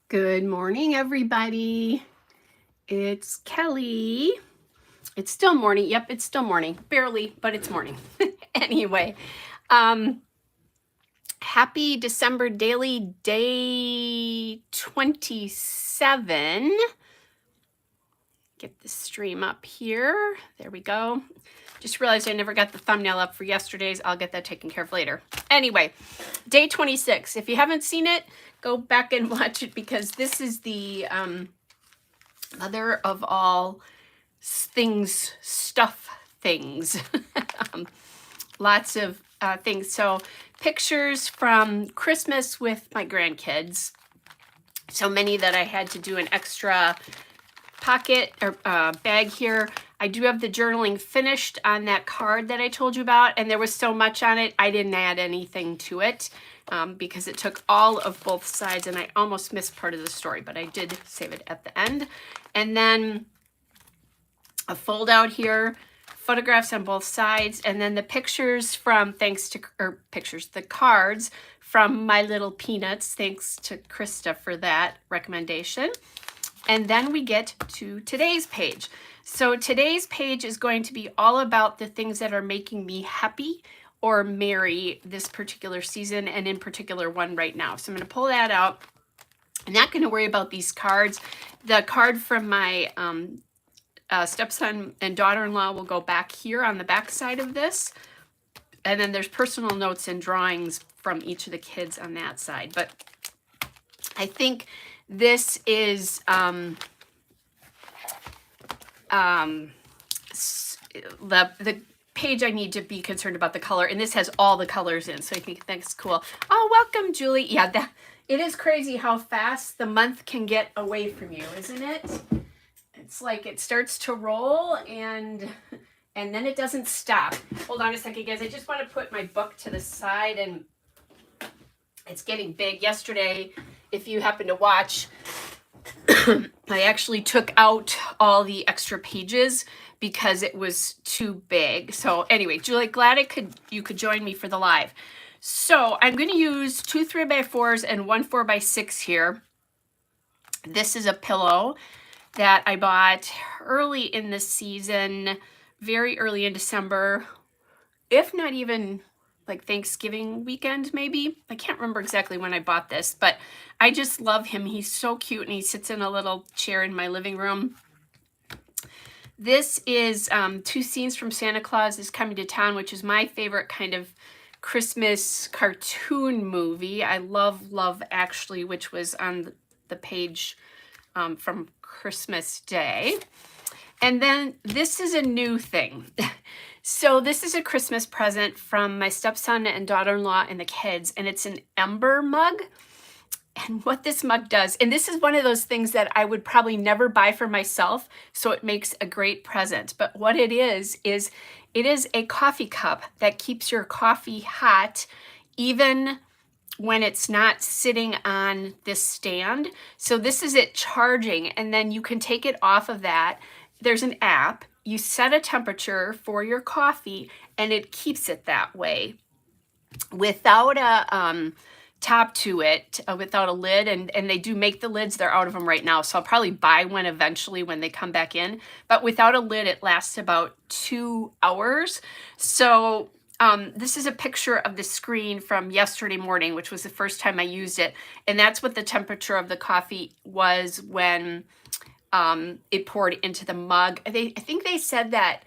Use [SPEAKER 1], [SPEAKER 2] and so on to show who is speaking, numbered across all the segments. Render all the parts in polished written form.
[SPEAKER 1] Good morning, everybody. It's Kelly. It's still morning. Yep, it's still morning. Barely, but it's morning. Anyway, happy December daily day 27. Get the stream up here. There we go. Just realized I never got the thumbnail up for yesterday's. I'll get that taken care of later. Anyway, day 26. If you haven't seen it, go back and watch it because this is the mother of all things. Lots of things. So pictures from Christmas with my grandkids. So many that I had to do an extra pocket or bag here. I do have the journaling finished on that card that I told you about, and there was so much on it, I didn't add anything to it because it took all of both sides, and I almost missed part of the story, but I did save it at the end. And then a fold out here, photographs on both sides, and then the pictures from, the cards from My Little Peanuts. Thanks to Krista for that recommendation. And then we get to today's page. So today's page is going to be all about the things that are making me happy or merry this particular season, and in particular one right now. So I'm going to pull that out. I'm not going to worry about these cards. The card from my stepson and daughter-in-law will go back here on the back side of this. And then there's personal notes and drawings from each of the kids on that side. But I think this is the page I need to be concerned about the color, and this has all the colors in, so I think that's cool. Oh, welcome, Julie. Yeah, it is crazy how fast the month can get away from you, isn't it? It's like it starts to roll and then it doesn't stop. Hold on a second, guys. I just want to put my book to the side, and it's getting big. Yesterday, if you happen to watch, I actually took out all the extra pages because it was too big. So anyway, Julie, glad you could join me for the live. So I'm going to use 2 3x4s and 1 4x6 here. This is a pillow that I bought early in the season, very early in December, if not even like Thanksgiving weekend, maybe. I can't remember exactly when I bought this, but I just love him. He's so cute, and he sits in a little chair in my living room. This is 2 Scenes from Santa Claus is Coming to Town, which is my favorite kind of Christmas cartoon movie. I love Actually, which was on the page from Christmas Day. And then this is a new thing. So this is a Christmas present from my stepson and daughter-in-law and the kids, and it's an ember mug. And what this mug does, and this is one of those things that I would probably never buy for myself, so it makes a great present. But what it is it is a coffee cup that keeps your coffee hot even when it's not sitting on this stand. So this is it charging, and then you can take it off of that. There's an app. You set a temperature for your coffee, and it keeps it that way without a top to it, without a lid. And they do make the lids. They're out of them right now, so I'll probably buy one eventually when they come back in. But without a lid, it lasts about 2 hours. So this is a picture of the screen from yesterday morning, which was the first time I used it. And that's what the temperature of the coffee was when it poured into the mug. I think they said that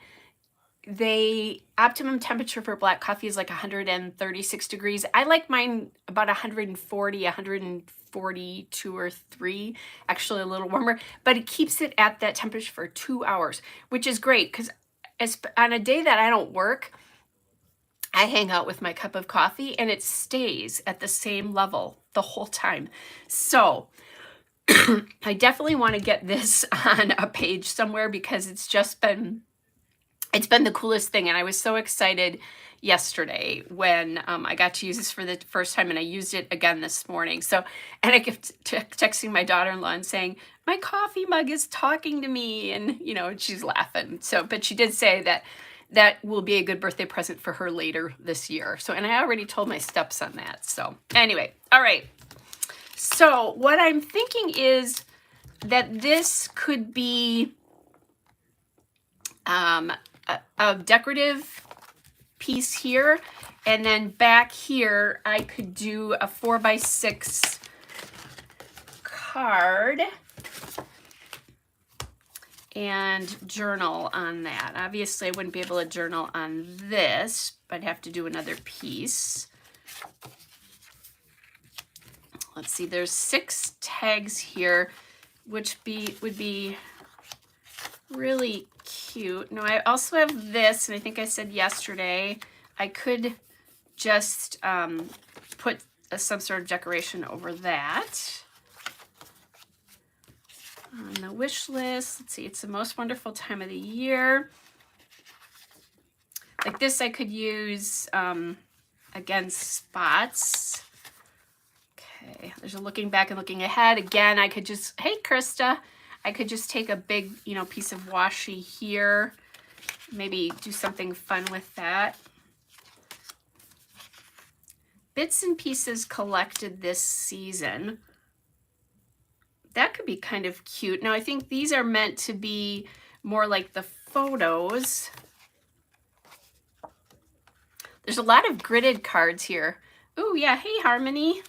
[SPEAKER 1] the optimum temperature for black coffee is like 136 degrees. I like mine about 140, 142 or 3, actually a little warmer, but it keeps it at that temperature for 2 hours, which is great because on a day that I don't work, I hang out with my cup of coffee and it stays at the same level the whole time. So I definitely want to get this on a page somewhere because it's been the coolest thing. And I was so excited yesterday when I got to use this for the first time, and I used it again this morning. So, and I kept texting my daughter-in-law and saying, my coffee mug is talking to me. And, she's laughing. So, but she did say that will be a good birthday present for her later this year. So, and I already told my stepson that. So anyway, all right. So what I'm thinking is that this could be a decorative piece here, and then back here I could do a 4x6 card and journal on that. Obviously I wouldn't be able to journal on this, but I'd have to do another piece. Let's see, there's 6 tags here, which would be really cute. Now I also have this, and I think I said yesterday, I could just put some sort of decoration over that. On the wish list, let's see, it's the most wonderful time of the year. Like this I could use, again, spots. Okay, there's a looking back and looking ahead. Again, I could just, hey Krista, I could just take a big, you know, piece of washi here, maybe do something fun with that. Bits and pieces collected this season. That could be kind of cute. Now I think these are meant to be more like the photos. There's a lot of gridded cards here. Ooh, yeah, hey Harmony.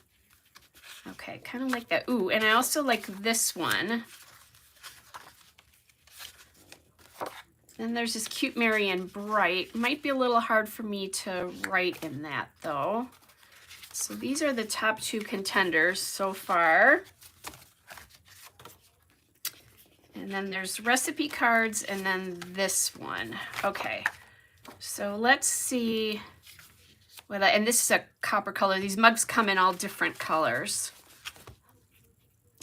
[SPEAKER 1] Okay, kind of like that. Ooh, and I also like this one. Then there's this cute Marian Bright. Might be a little hard for me to write in that though. So these are the top 2 contenders so far. And then there's recipe cards and then this one. Okay, so let's see. And this is a copper color. These mugs come in all different colors.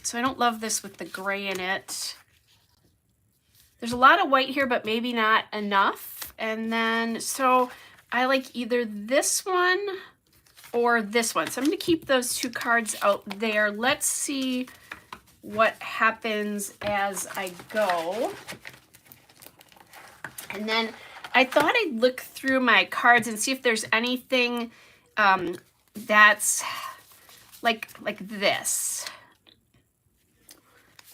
[SPEAKER 1] So I don't love this with the gray in it. There's a lot of white here, but maybe not enough. And then, so I like either this one or this one. So I'm going to keep those 2 cards out there. Let's see what happens as I go. And then I thought I'd look through my cards and see if there's anything that's like this.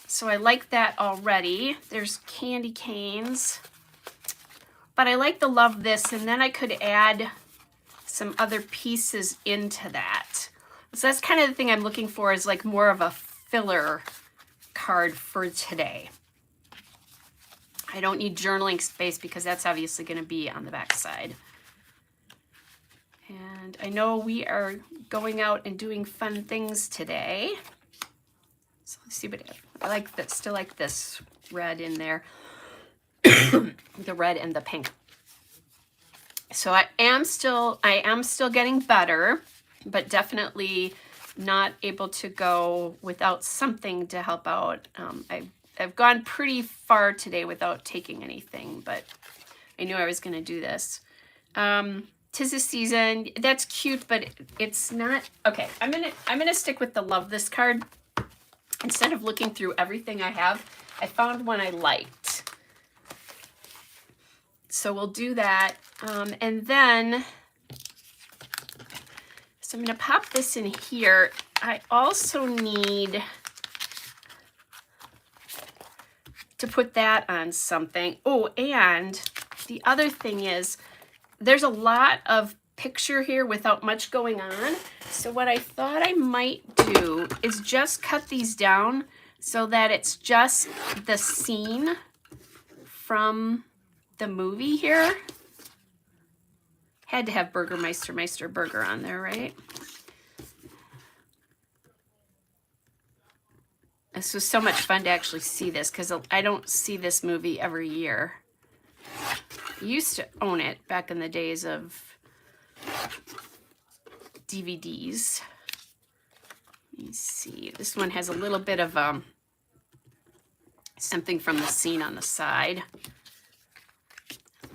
[SPEAKER 1] So I like that already. There's candy canes, but I like the love this, and then I could add some other pieces into that. So that's kind of the thing I'm looking for, is like more of a filler card for today. I don't need journaling space because that's obviously going to be on the back side. And I know we are going out and doing fun things today. So let's see what I like. That still like this red in there, the red and the pink. So I am still getting better, but definitely not able to go without something to help out. I've gone pretty far today without taking anything, but I knew I was going to do this. 'Tis the season. That's cute, but it's not. Okay, I'm gonna stick with the love this card. Instead of looking through everything I have, I found one I liked. So we'll do that. And then, so I'm going to pop this in here. I also need to put that on something. Oh, and the other thing is, there's a lot of picture here without much going on. So what I thought I might do is just cut these down so that it's just the scene from the movie here. Had to have Meister Burger on there, right? This was so much fun to actually see this, because I don't see this movie every year. I used to own it back in the days of DVDs. Let me see. This one has a little bit of something from the scene on the side.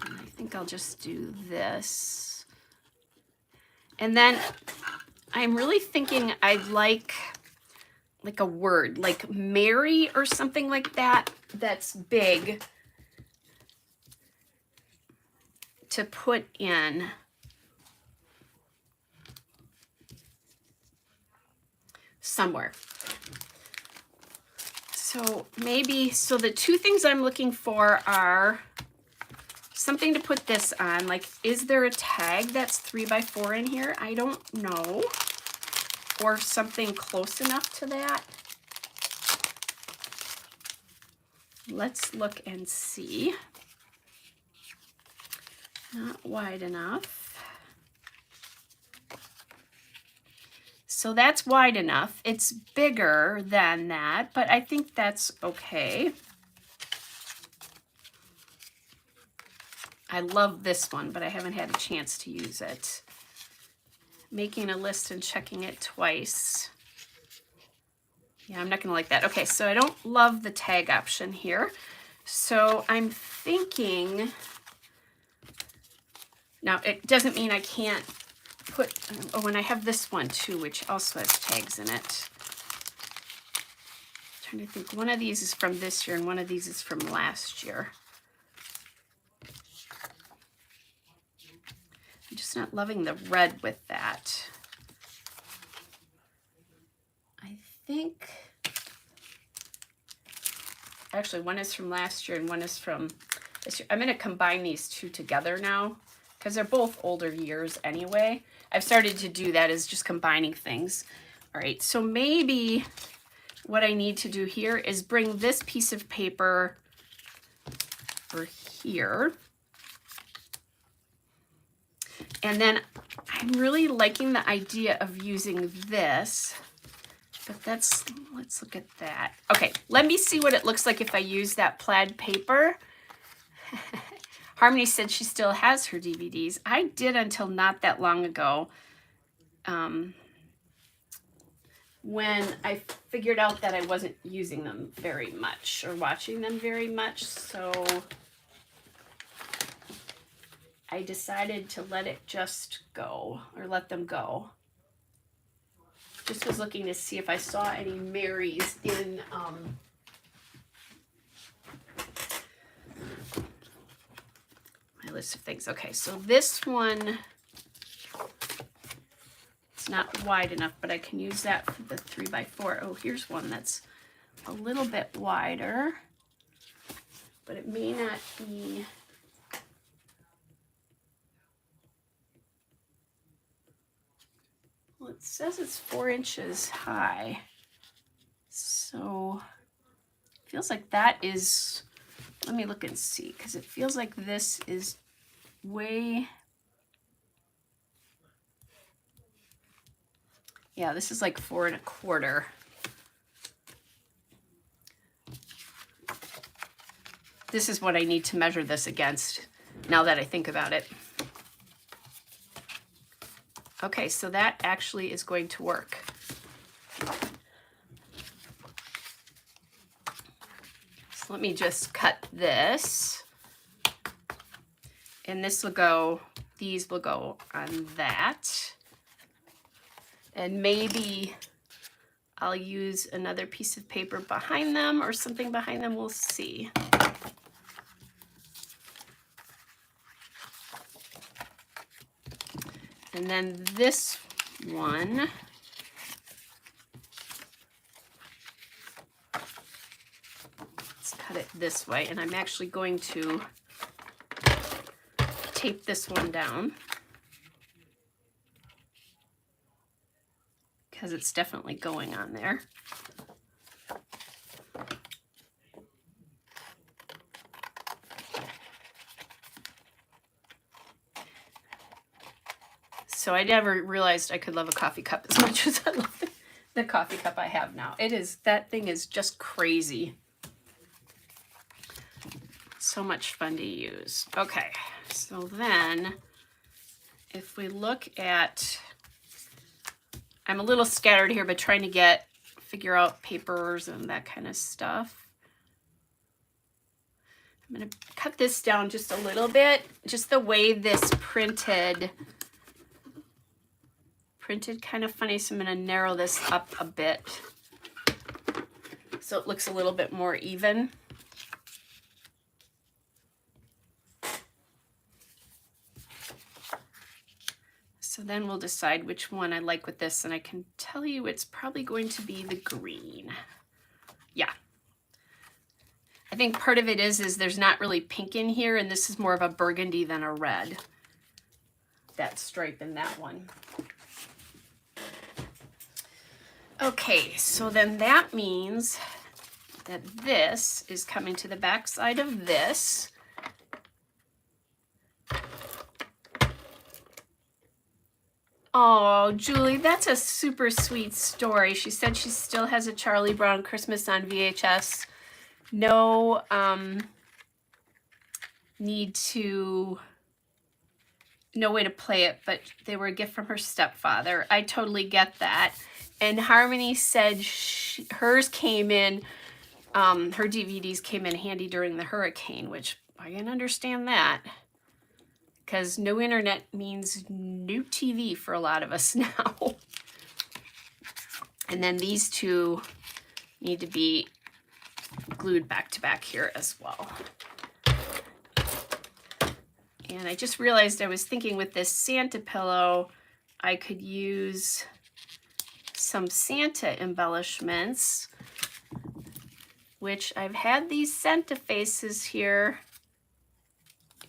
[SPEAKER 1] I think I'll just do this. And then I'm really thinking I'd like a word, like Mary or something like that, that's big to put in. somewhere. So maybe, so the two things I'm looking for are something to put this on. Like, is there a tag that's 3x4 in here? I don't know. Or something close enough to that. Let's look and see. Not wide enough. So that's wide enough. It's bigger than that, but I think that's okay. I love this one, but I haven't had a chance to use it. Making a list and checking it twice. Yeah, I'm not gonna like that. Okay, so I don't love the tag option here. So I'm thinking, now it doesn't mean I can't put, oh, and I have this one too, which also has tags in it. I'm trying to think, one of these is from this year and one of these is from last year. I'm just not loving the red with that. I think, actually one is from last year and one is from this year. I'm gonna combine these two together now because they're both older years anyway. I've started to do that, is just combining things. All right, so maybe what I need to do here is bring this piece of paper over here. And then I'm really liking the idea of using this, but that's, let's look at that. Okay, let me see what it looks like if I use that plaid paper. Harmony said she still has her DVDs. I did until not that long ago, when I figured out that I wasn't using them very much or watching them very much. So I decided to let it just go, or let them go. Just was looking to see if I saw any Marys in my list of things. Okay, so this one, it's not wide enough, but I can use that for the 3x4. Oh, here's one that's a little bit wider, but it may not be. Well, it says it's 4 inches high, so it feels like that is, let me look and see, because it feels like this is way, yeah, this is like 4 1/4. This is what I need to measure this against, now that I think about it. Okay, so that actually is going to work. So let me just cut this. And this will go, these will go on that. And maybe I'll use another piece of paper behind them or something behind them, we'll see. And then this one, let's cut it this way. And I'm actually going to tape this one down because it's definitely going on there. So I never realized I could love a coffee cup as much as I love the coffee cup I have now. It is, that thing is just crazy. So much fun to use. Okay, so then if we look at, I'm a little scattered here, but trying to figure out papers and that kind of stuff. I'm gonna cut this down just a little bit, just the way this printed kind of funny, so I'm going to narrow this up a bit so it looks a little bit more even. So then we'll decide which one I like with this, and I can tell you it's probably going to be the green. Yeah. I think part of it is there's not really pink in here, and this is more of a burgundy than a red. That stripe in that one. Okay, so then that means that this is coming to the back side of this. Oh, Julie, that's a super sweet story. She said she still has a Charlie Brown Christmas on VHS. No no way to play it, but they were a gift from her stepfather. I totally get that. And Harmony said hers came in, her DVDs came in handy during the hurricane, which I can understand that. Because no internet means no TV for a lot of us now. And then these two need to be glued back to back here as well. And I just realized I was thinking with this Santa pillow, I could use some Santa embellishments, which I've had these Santa faces here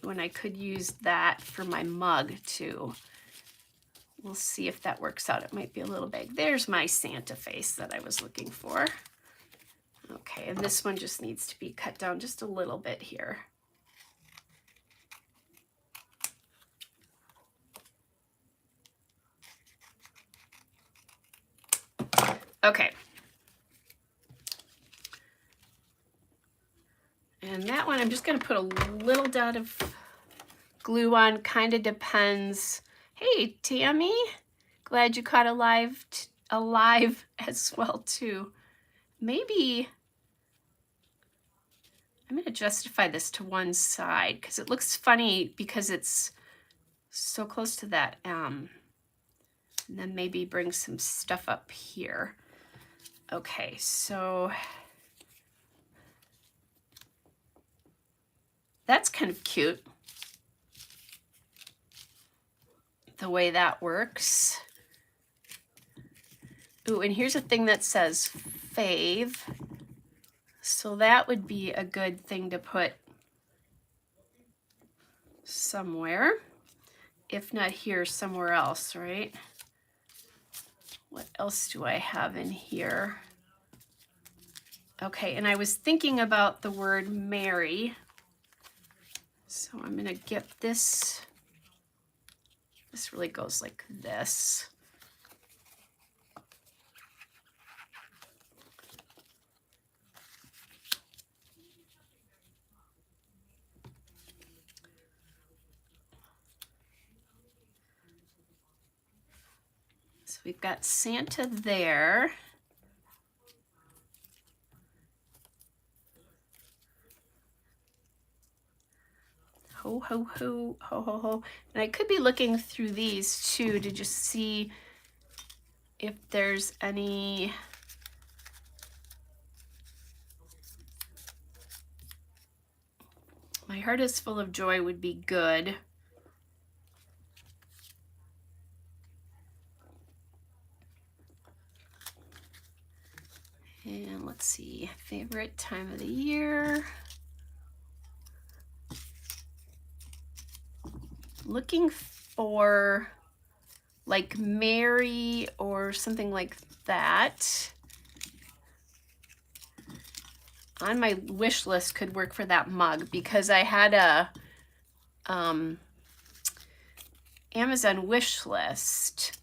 [SPEAKER 1] when I could use that for my mug too. We'll see if that works out. It might be a little big. There's my Santa face that I was looking for. Okay, and this one just needs to be cut down just a little bit here. Okay. And that one, I'm just going to put a little dot of glue on. Kind of depends. Hey, Tammy. Glad you caught alive as well, too. Maybe I'm going to justify this to one side because it looks funny because it's so close to that. And then maybe bring some stuff up here. Okay, so that's kind of cute, the way that works. Ooh, and here's a thing that says fave. So that would be a good thing to put somewhere. If not here, somewhere else, right? What else do I have in here? Okay, and I was thinking about the word Mary. So I'm gonna get this. This really goes like this. So we've got Santa there. Ho, ho, ho, ho, ho, ho. And I could be looking through these too to just see if there's any My Heart is Full of Joy would be good. And let's see, favorite time of the year. Looking for like Mary or something like that. On my wish list could work for that mug because I had a Amazon wish list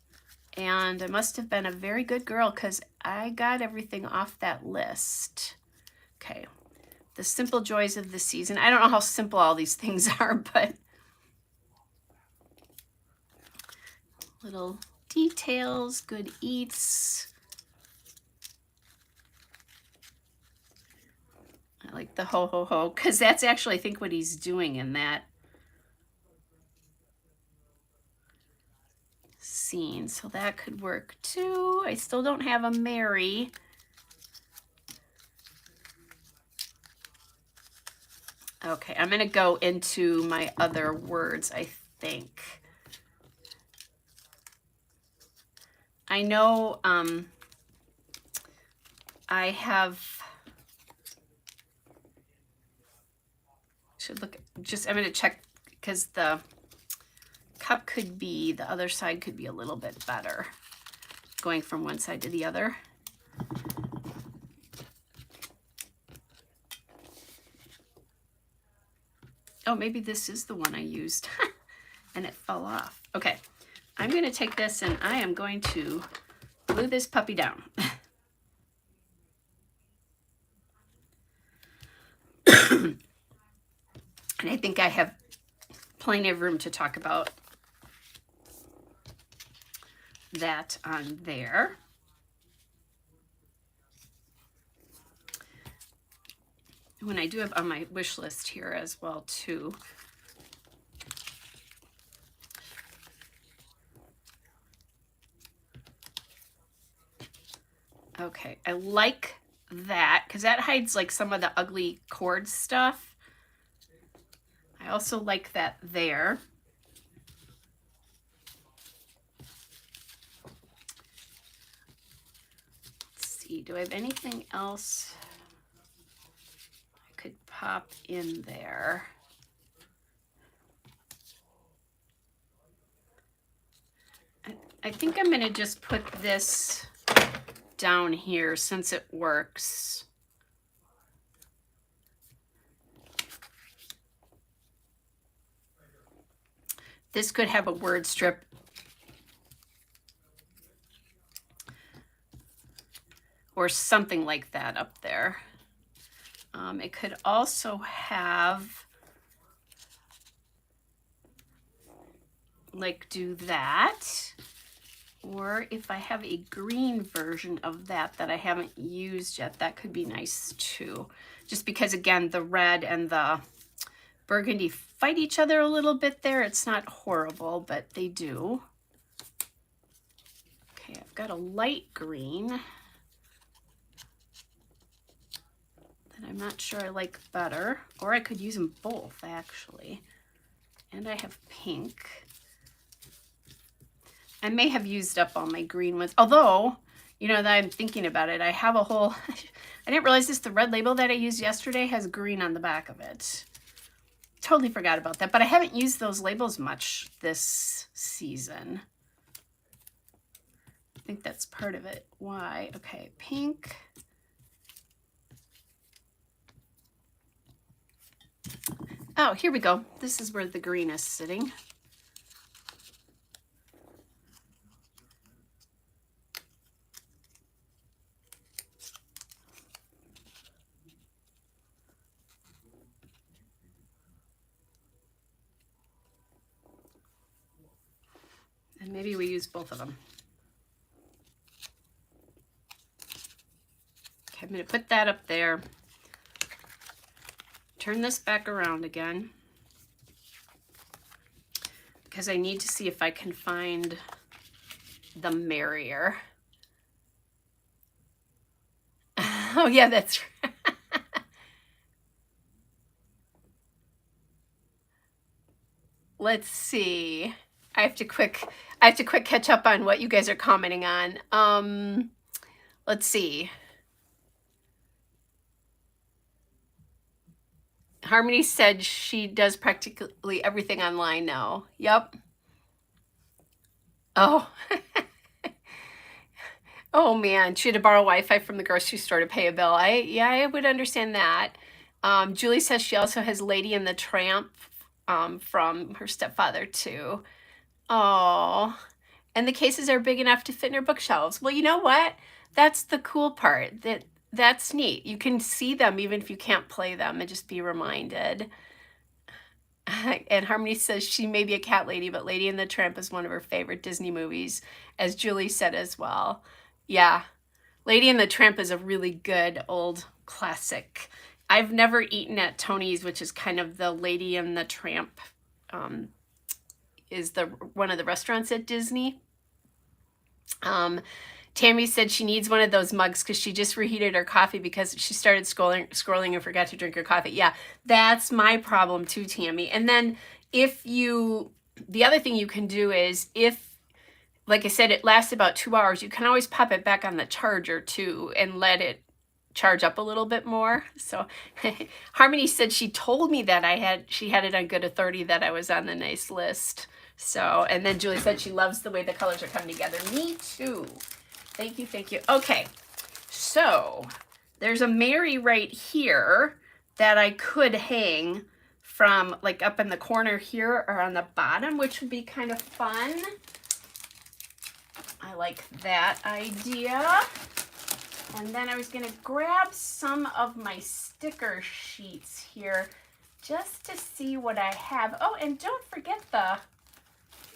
[SPEAKER 1] and I must have been a very good girl because I got everything off that list. Okay, the simple joys of the season. I don't know how simple all these things are, but little details, good eats. I like the ho ho ho because that's actually I think what he's doing in that scene. So that could work too. I still don't have a Mary. Okay, I'm gonna go into my other words, I think. I know I have, should look, just, I'm going to check because the cup could be, the other side could be a little bit better going from one side to the other. Oh, maybe this is the one I used and it fell off. Okay, I'm going to take this and I am going to glue this puppy down. And I think I have plenty of room to talk about that on there. When I do have on my wish list here as well too. Okay, I like that because that hides like some of the ugly cord stuff. I also like that there. Let's see, do I have anything else I could pop in there? I think I'm going to just put this down here since it works. This could have a word strip. Or something like that up there. It could also have, like, do that. Or if I have a green version of that that I haven't used yet, that could be nice too. Just because, again, the red and the burgundy fight each other a little bit there. It's not horrible, but they do. Okay, I've got a light green that I'm not sure I like better. Or I could use them both, actually. And I have pink. I may have used up all my green ones. Although, you know, that I'm thinking about it, I have a whole... I didn't realize this. The red label that I used yesterday has green on the back of it. Totally forgot about that, but I haven't used those labels much this season. I think that's part of it. Why? Okay, pink. Oh, here we go. This is where the green is sitting. And maybe we use both of them. Okay, I'm going to put that up there. Turn this back around again. Because I need to see if I can find the merrier. Oh yeah, that's right. Let's see. I have to quick catch up on what you guys are commenting on. Let's see. Harmony said she does practically everything online now. Yep. Oh. Oh man, she had to borrow Wi-Fi from the grocery store to pay a bill. Yeah, I would understand that. Julie says she also has Lady and the Tramp from her stepfather too. Oh, and the cases are big enough to fit in her bookshelves. Well, you know what? That's the cool part. That's neat. You can see them even if you can't play them and just be reminded. And Harmony says she may be a cat lady, but Lady and the Tramp is one of her favorite Disney movies, as Julie said as well. Yeah, Lady and the Tramp is a really good old classic. I've never eaten at Tony's, which is kind of the Lady and the Tramp, is one of the restaurants at Disney. Tammy said she needs one of those mugs because she just reheated her coffee because she started scrolling and forgot to drink her coffee. Yeah, that's my problem too, Tammy. And then the other thing you can do is if like I said, it lasts about 2 hours. You can always pop it back on the charger too and let it charge up a little bit more. So Harmony said she told me that she had it on good authority that I was on the nice list. So, and then Julie said she loves the way the colors are coming together. Me too. Thank you, thank you. Okay, so there's a Mary right here that I could hang from like up in the corner here or on the bottom, which would be kind of fun. I like that idea. And then I was gonna grab some of my sticker sheets here just to see what I have. Oh, and don't forget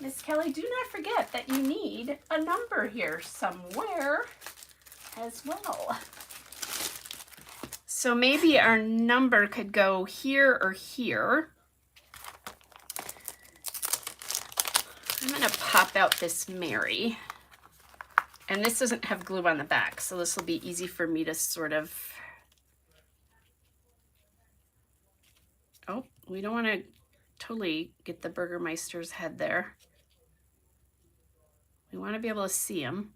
[SPEAKER 1] Miss Kelly, do not forget that you need a number here somewhere as well. So maybe our number could go here or here. I'm gonna pop out this Mary. And this doesn't have glue on the back, so this will be easy for me to sort of... Oh, we don't want to totally get the Burgermeister's head there. We want to be able to see him.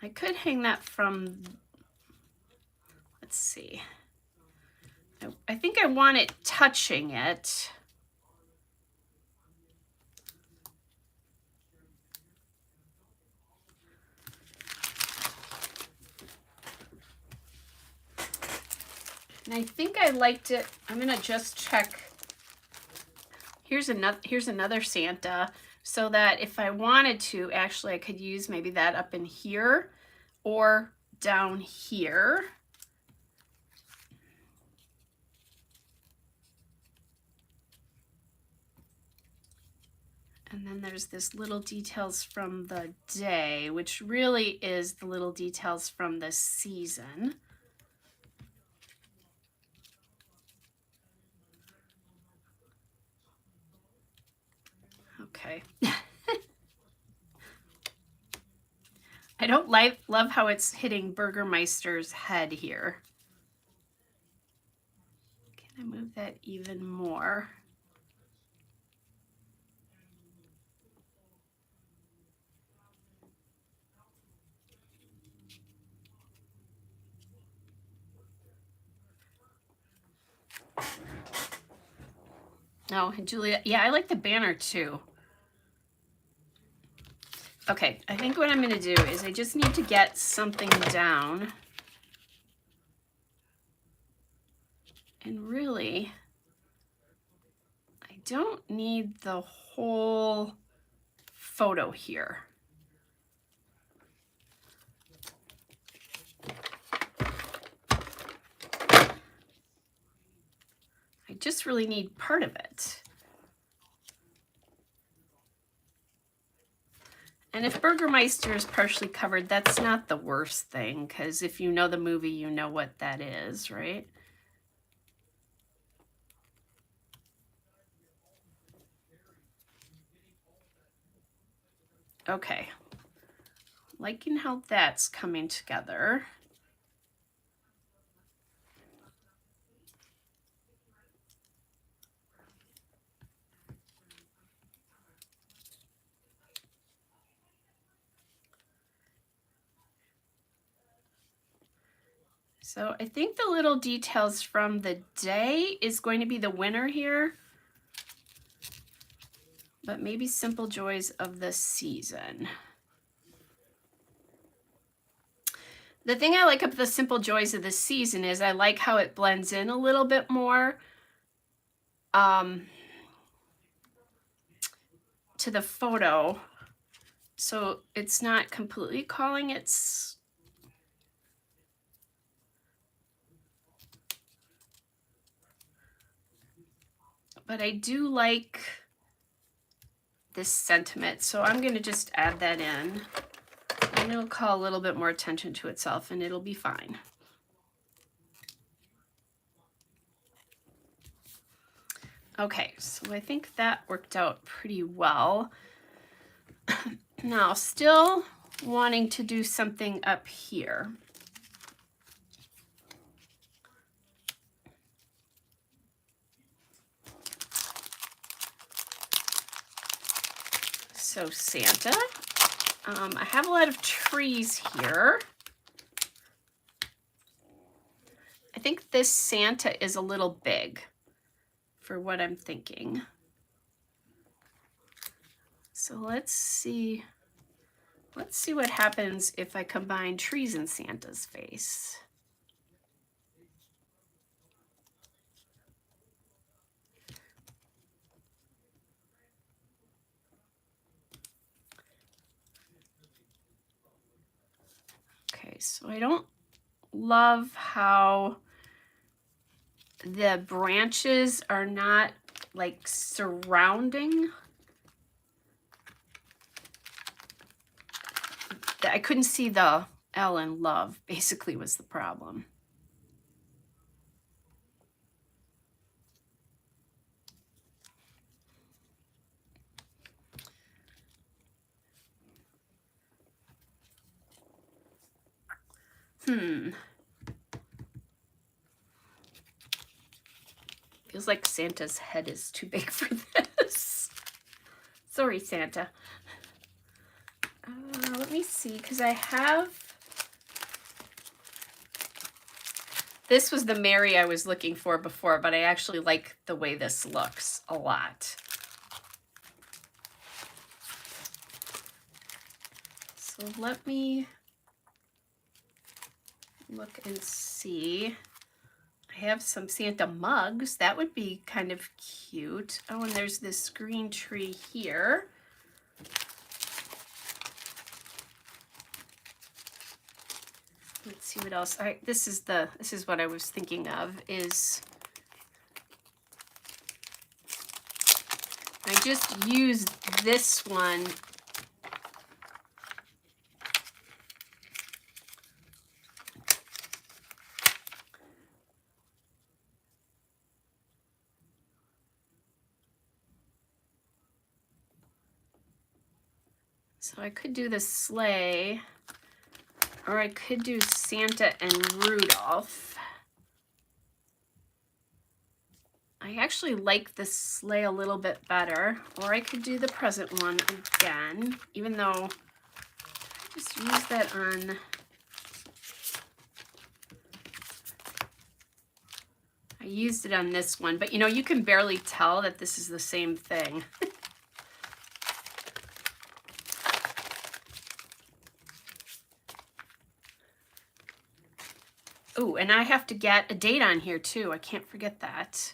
[SPEAKER 1] I could hang that from... Let's see. I think I want it touching it. And I think I liked it. I'm gonna just check. Here's another Santa, so that if I wanted to, actually I could use maybe that up in here or down here. And then there's this little details from the day, which really is the little details from the season. Okay. I don't love how it's hitting Burgermeister's head here. Can I move that even more? Oh, and Julia, yeah, I like the banner too. Okay, I think what I'm going to do is I just need to get something down. And really, I don't need the whole photo here. I just really need part of it. And if Burgermeister is partially covered, that's not the worst thing, because if you know the movie, you know what that is, right? Okay. Liking how that's coming together. So I think the little details from the day is going to be the winner here, but maybe Simple Joys of the Season. The thing I like about the Simple Joys of the Season is I like how it blends in a little bit more to the photo. So it's not completely calling its... But I do like this sentiment, so I'm going to just add that in. And it'll call a little bit more attention to itself, and it'll be fine. Okay, so I think that worked out pretty well. Now, still wanting to do something up here. So Santa. I have a lot of trees here. I think this Santa is a little big for what I'm thinking. So let's see what happens if I combine trees and Santa's face. Okay, so I don't love how the branches are not like surrounding. I couldn't see the L in love, basically, was the problem. Feels like Santa's head is too big for this. Sorry, Santa. Let me see, because I have... This was the Mary I was looking for before, but I actually like the way this looks a lot. So let me look and see. I have some Santa mugs. That would be kind of cute. Oh, and there's this green tree here. Let's see what else. This is what I was thinking of, is I just used this one. So I could do the sleigh, or I could do Santa and Rudolph. I actually like the sleigh a little bit better, or I could do the present one again, even though I just use that on... I used it on this one, but you know, you can barely tell that this is the same thing. Oh, and I have to get a date on here too. I can't forget that.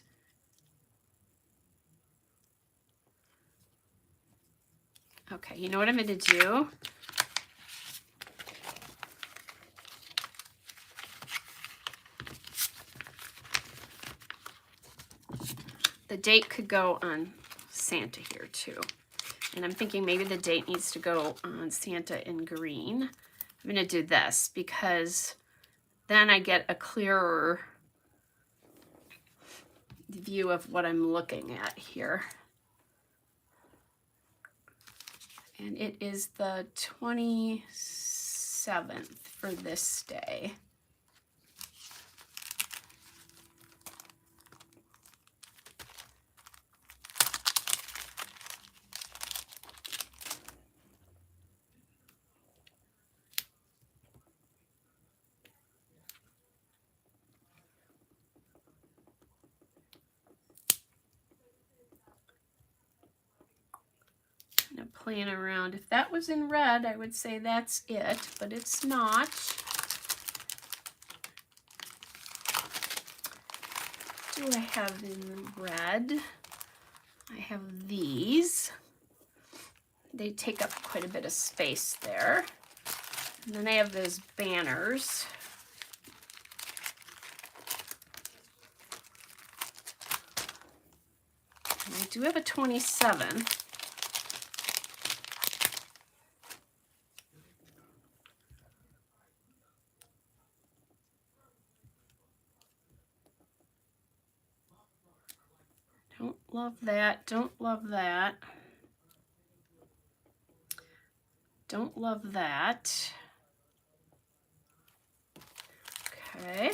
[SPEAKER 1] Okay, you know what I'm going to do? The date could go on Santa here too. And I'm thinking maybe the date needs to go on Santa in green. I'm going to do this because then I get a clearer view of what I'm looking at here. And it is the 27th for this day. Playing around. If that was in red, I would say that's it, but it's not. What do I have in red? I have these. They take up quite a bit of space there. And then I have those banners. And I do have a 27. Love that. Don't love that. Don't love that. Okay.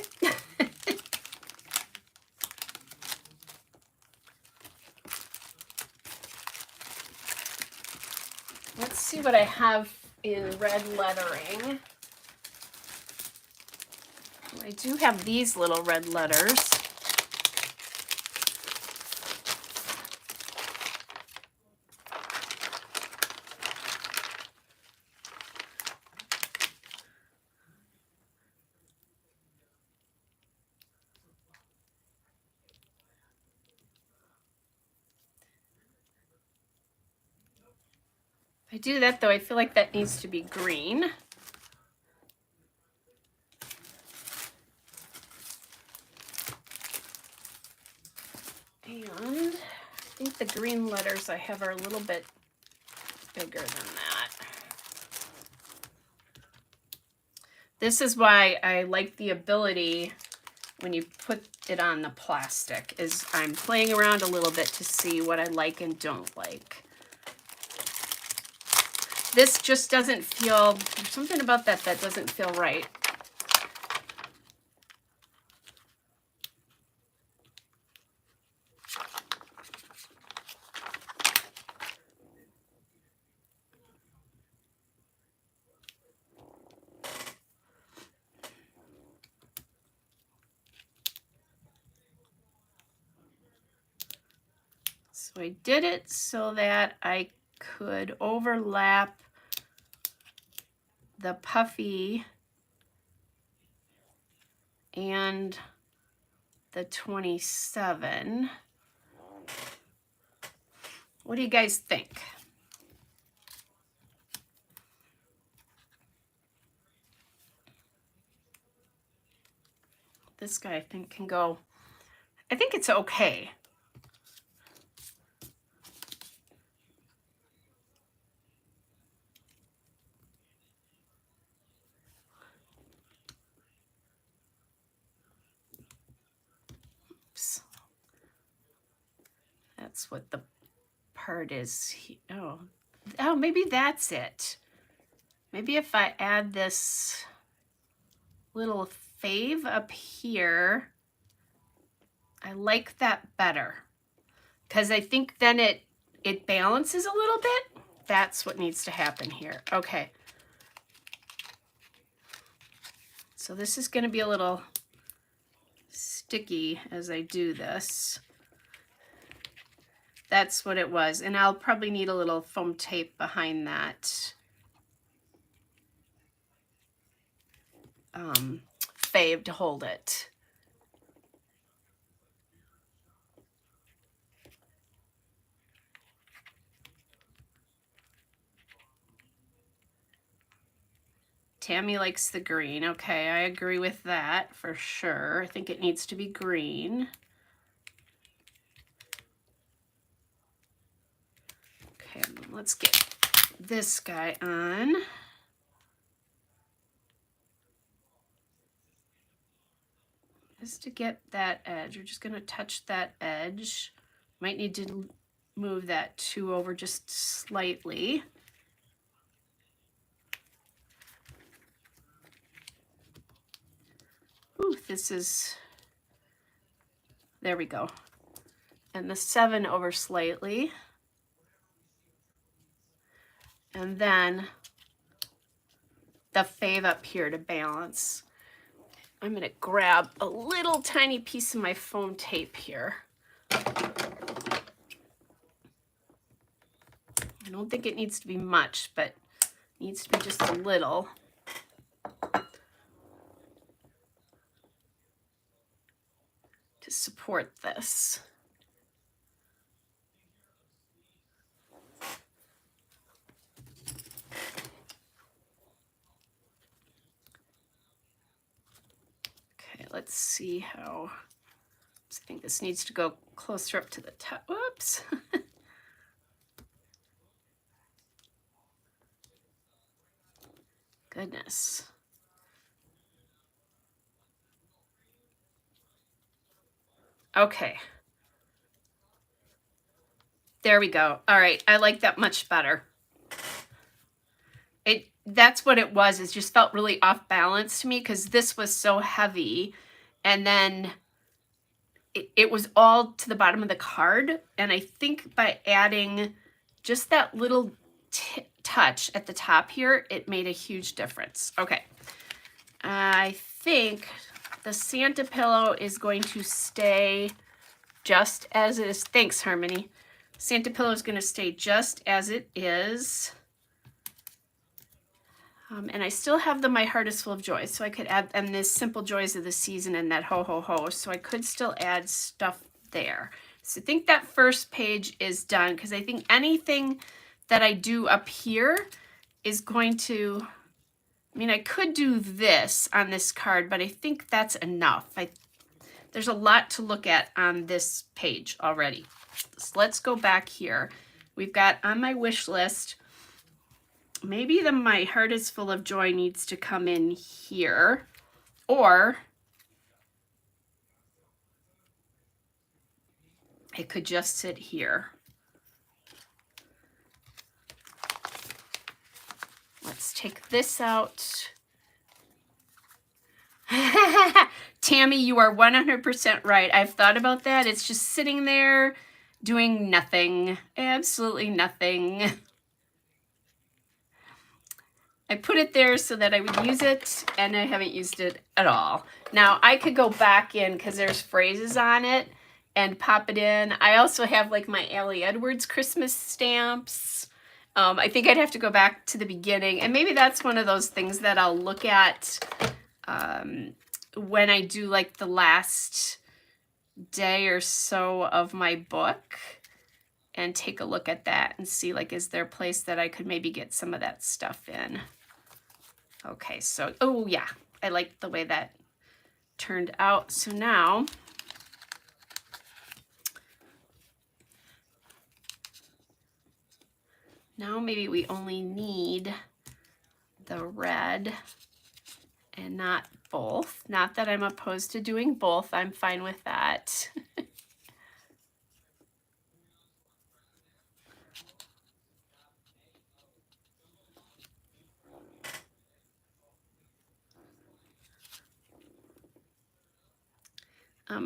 [SPEAKER 1] see what I have in red lettering. I do have these little red letters. If I do that though, I feel like that needs to be green. And I think the green letters I have are a little bit bigger than that. This is why I like the ability when you put it on the plastic, is I'm playing around a little bit to see what I like and don't like. This just doesn't feel, there's something about that that doesn't feel right. So I did it so that I could overlap the puffy and the 27. What do you guys think? This guy I think can go, I think it's okay. Oops. That's what the part is. Oh, maybe that's it. Maybe if I add this little fave up here, I like that better, because I think then it balances a little bit. That's what needs to happen here. Okay. So this is going to be a little sticky as I do this. That's what it was. And I'll probably need a little foam tape behind that fave to hold it. Tammy likes the green. Okay, I agree with that for sure. I think it needs to be green. Okay, let's get this guy on. Just to get that edge, we're just going to touch that edge. Might need to move that 2 over just slightly. Ooh, this is, there we go. And the 7 over slightly. And then the fave up here to balance. I'm going to grab a little tiny piece of my foam tape here. I don't think it needs to be much, but it needs to be just a little. To support this. Okay, let's see how, I think this needs to go closer up to the top. Whoops. Goodness. Okay. There we go. All right, I like that much better. That's what it was. It just felt really off balance to me because this was so heavy, and then it was all to the bottom of the card. And I think by adding just that little touch at the top here, it made a huge difference. Okay, I think the Santa pillow is going to stay just as it is. Thanks, Harmony. Santa pillow is going to stay just as it is. And I still have the My Heart is Full of Joy, so I could add, and this Simple Joys of the Season and that Ho Ho Ho, so I could still add stuff there. So I think that first page is done, because I think anything that I do up here is going to, I mean, I could do this on this card, but I think that's enough. There's a lot to look at on this page already. So let's go back here. We've got on my wish list, maybe the My Heart is Full of Joy needs to come in here, or it could just sit here. Let's take this out. Tammy, you are 100% right. I've thought about that. It's just sitting there doing nothing. Absolutely nothing. I put it there so that I would use it, and I haven't used it at all. Now, I could go back in, because there's phrases on it, and pop it in. I also have like my Allie Edwards Christmas stamps. I think I'd have to go back to the beginning, and maybe that's one of those things that I'll look at when I do like the last day or so of my book, and take a look at that and see, like, is there a place that I could maybe get some of that stuff in? Okay, so, oh yeah, I like the way that turned out. So now, maybe we only need the red and not both. Not that I'm opposed to doing both, I'm fine with that.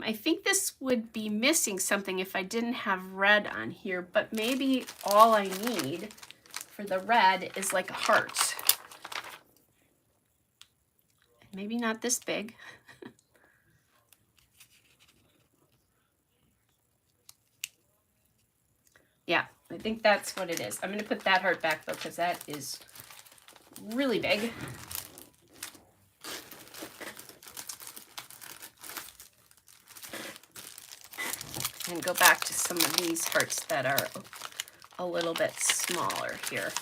[SPEAKER 1] I think this would be missing something if I didn't have red on here, but maybe all I need for the red is like a heart. Maybe not this big. Yeah, I think that's what it is. I'm going to put that heart back though, because that is really big. And go back to some of these hearts that are a little bit smaller here.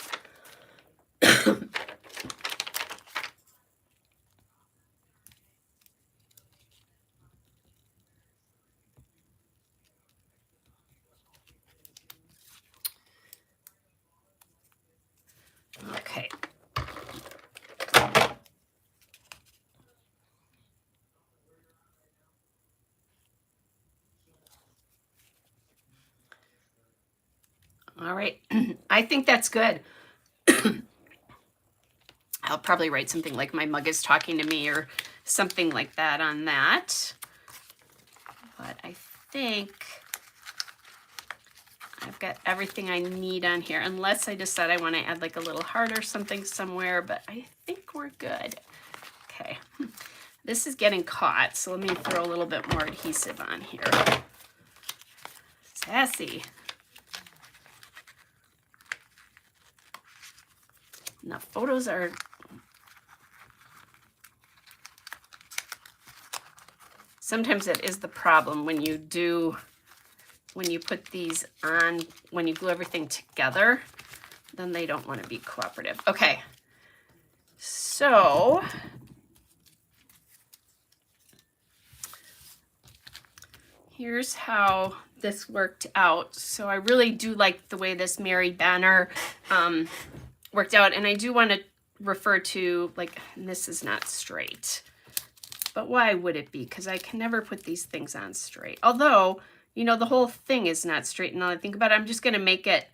[SPEAKER 1] Okay. All right, I think that's good. I'll probably write something like my mug is talking to me or something like that on that. But I think I've got everything I need on here, unless I decide I want to add like a little heart or something somewhere, but I think we're good. Okay, this is getting caught, so let me throw a little bit more adhesive on here. Sassy. Now, photos are... Sometimes it is the problem when you put these on, when you glue everything together, then they don't want to be cooperative. Okay, so here's how this worked out. So I really do like the way this Mary banner worked out, and I do want to refer to, like, and this is not straight, but why would it be? Because I can never put these things on straight. Although, you know, the whole thing is not straight, and now I think about it, I'm just going to make it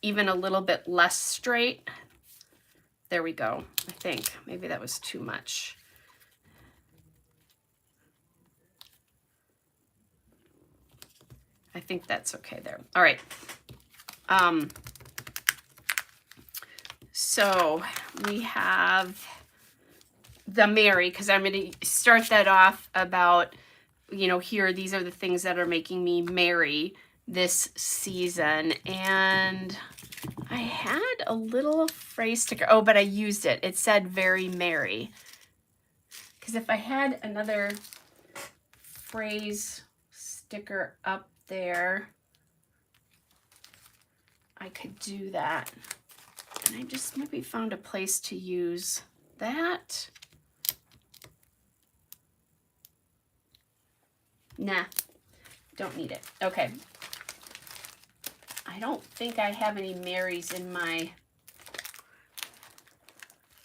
[SPEAKER 1] even a little bit less straight. There we go. I think maybe that was too much. I think that's okay there. All right. So we have the Mary, because I'm going to start that off about, you know, here, these are the things that are making me merry this season. And I had a little phrase sticker. Oh, but I used it. It said very merry. Because if I had another phrase sticker up there, I could do that. And I just maybe found a place to use that. Nah, don't need it. Okay. I don't think I have any Marys in my,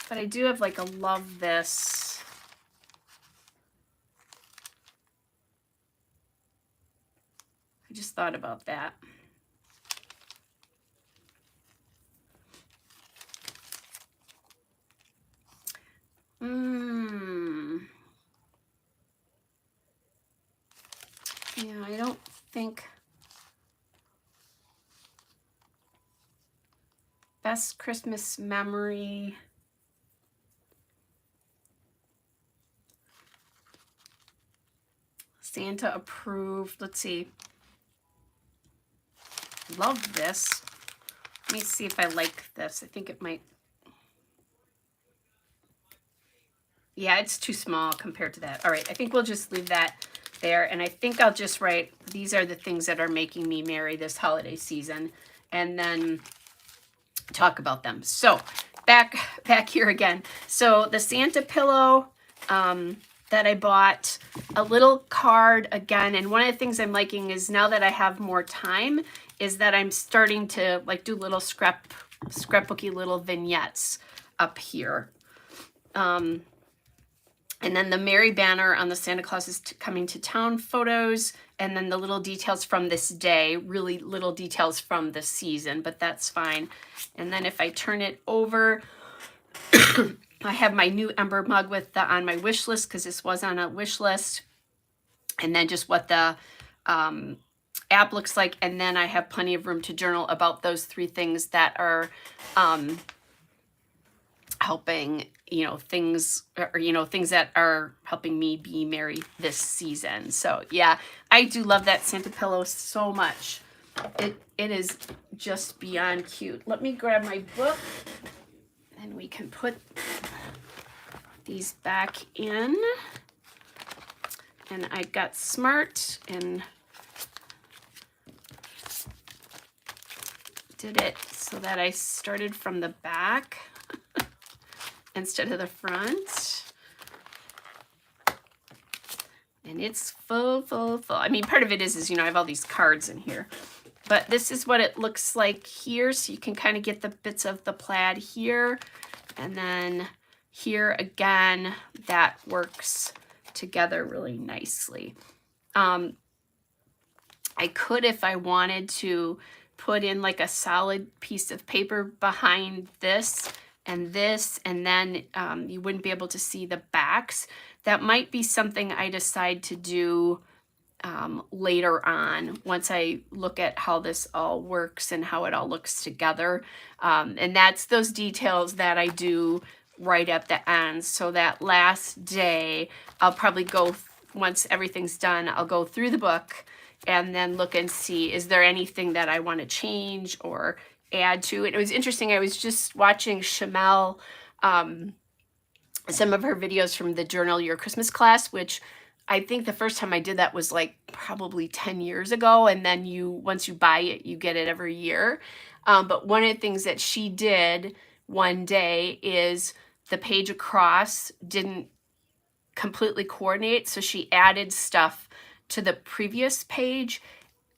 [SPEAKER 1] but I do have like a love this. I just thought about that. Yeah, I don't think. Best Christmas memory. Santa approved. Let's see. Love this. Let me see if I like this. I think it might. Yeah, it's too small compared to that. All right, I think we'll just leave that there. And I think I'll just write, these are the things that are making me merry this holiday season. And then talk about them. So back here again. So the Santa pillow that I bought, a little card again. And one of the things I'm liking is now that I have more time is that I'm starting to like do little scrapbooky little vignettes up here. And then the Merry banner on the Santa Claus is coming to town photos. And then the little details from this day, really little details from the season, but that's fine. And then if I turn it over, I have my new Ember mug with the on my wish list, because this was on a wish list. And then just what the app looks like. And then I have plenty of room to journal about those 3 things that are helping, you know, things, or, you know, things that are helping me be merry this season. So yeah, I do love that Santa pillow so much. It is just beyond cute. Let me grab my book and we can put these back in. And I got smart and did it so that I started from the back instead of the front. And it's full. I mean, part of it is, you know, I have all these cards in here. But this is what it looks like here. So you can kind of get the bits of the plaid here. And then here again, that works together really nicely. I could, if I wanted to, put in like a solid piece of paper behind this, and then you wouldn't be able to see the backs. That might be something I decide to do later on, once I look at how this all works and how it all looks together. And that's those details that I do right at the end. So that last day, I'll probably go, once everything's done, I'll go through the book and then look and see, is there anything that I want to change or add to it. It was interesting. I was just watching Shamel, some of her videos from the Journal Your Christmas class, which I think the first time I did that was like probably 10 years ago. And then once you buy it, you get it every year. But one of the things that she did one day is the page across didn't completely coordinate. So she added stuff to the previous page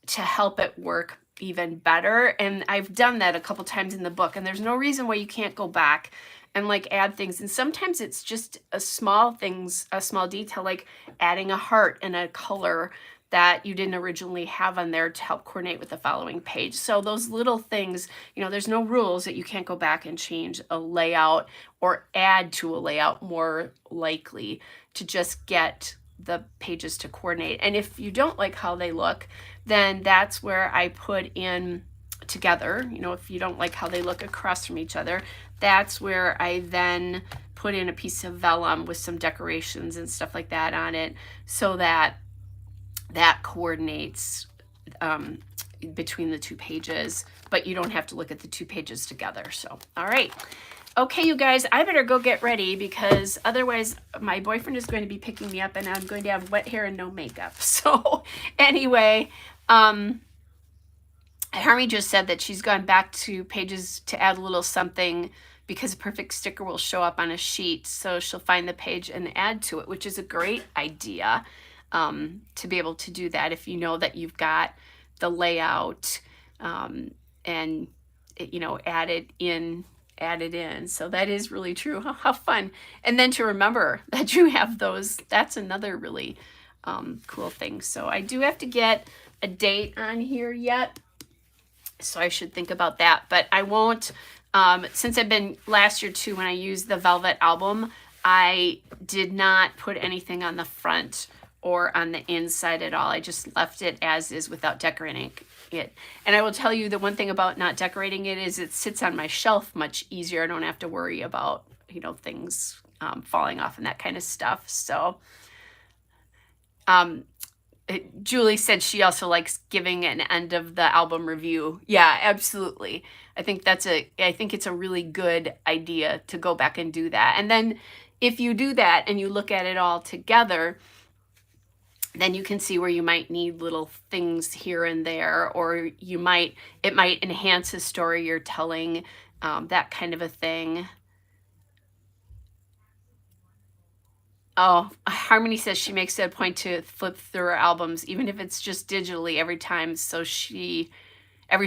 [SPEAKER 1] to help it work even better. And I've done that a couple times in the book, and there's no reason why you can't go back and like add things. And sometimes it's just a small detail, like adding a heart and a color that you didn't originally have on there to help coordinate with the following page. So those little things, you know, there's no rules that you can't go back and change a layout or add to a layout, more likely to just get the pages to coordinate. And if you don't like how they look, then that's where I put in together, you know, if you don't like how they look across from each other, that's where I then put in a piece of vellum with some decorations and stuff like that on it, so that that coordinates between the 2 pages, but you don't have to look at the 2 pages together. So, all right. Okay, you guys, I better go get ready because otherwise my boyfriend is going to be picking me up and I'm going to have wet hair and no makeup. So anyway, Harmony just said that she's gone back to Pages to add a little something because a perfect sticker will show up on a sheet. So she'll find the page and add to it, which is a great idea to be able to do that if you know that you've got the layout and, you know, add it in. So that is really true. How fun. And then to remember that you have those, that's another really cool thing. So I do have to get a date on here yet. So I should think about that, but I won't, since I've been last year too, when I used the Velvet album, I did not put anything on the front or on the inside at all. I just left it as is without decorating it. And I will tell you the one thing about not decorating it is it sits on my shelf much easier. I don't have to worry about, you know, things falling off and that kind of stuff. So, Julie said she also likes giving an end of the album review. Yeah, absolutely. I think it's a really good idea to go back and do that. And then if you do that and you look at it all together, then you can see where you might need little things here and there, or it might enhance a story you're telling, that kind of a thing. Oh, Harmony says she makes it a point to flip through her albums, even if it's just digitally every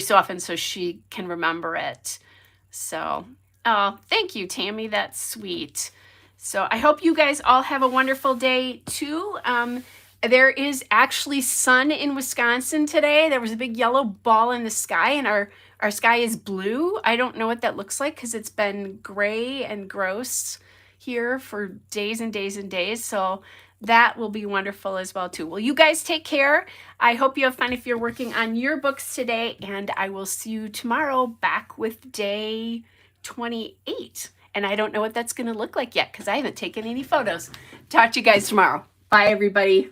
[SPEAKER 1] so often, so she can remember it. So, oh, thank you, Tammy. That's sweet. So I hope you guys all have a wonderful day too. There is actually sun in Wisconsin today. There was a big yellow ball in the sky, and our sky is blue. I don't know what that looks like because it's been gray and gross here for days and days and days. So that will be wonderful as well too. Well, you guys take care. I hope you have fun if you're working on your books today, and I will see you tomorrow back with day 28. And I don't know what that's going to look like yet because I haven't taken any photos. Talk to you guys tomorrow. Bye, everybody.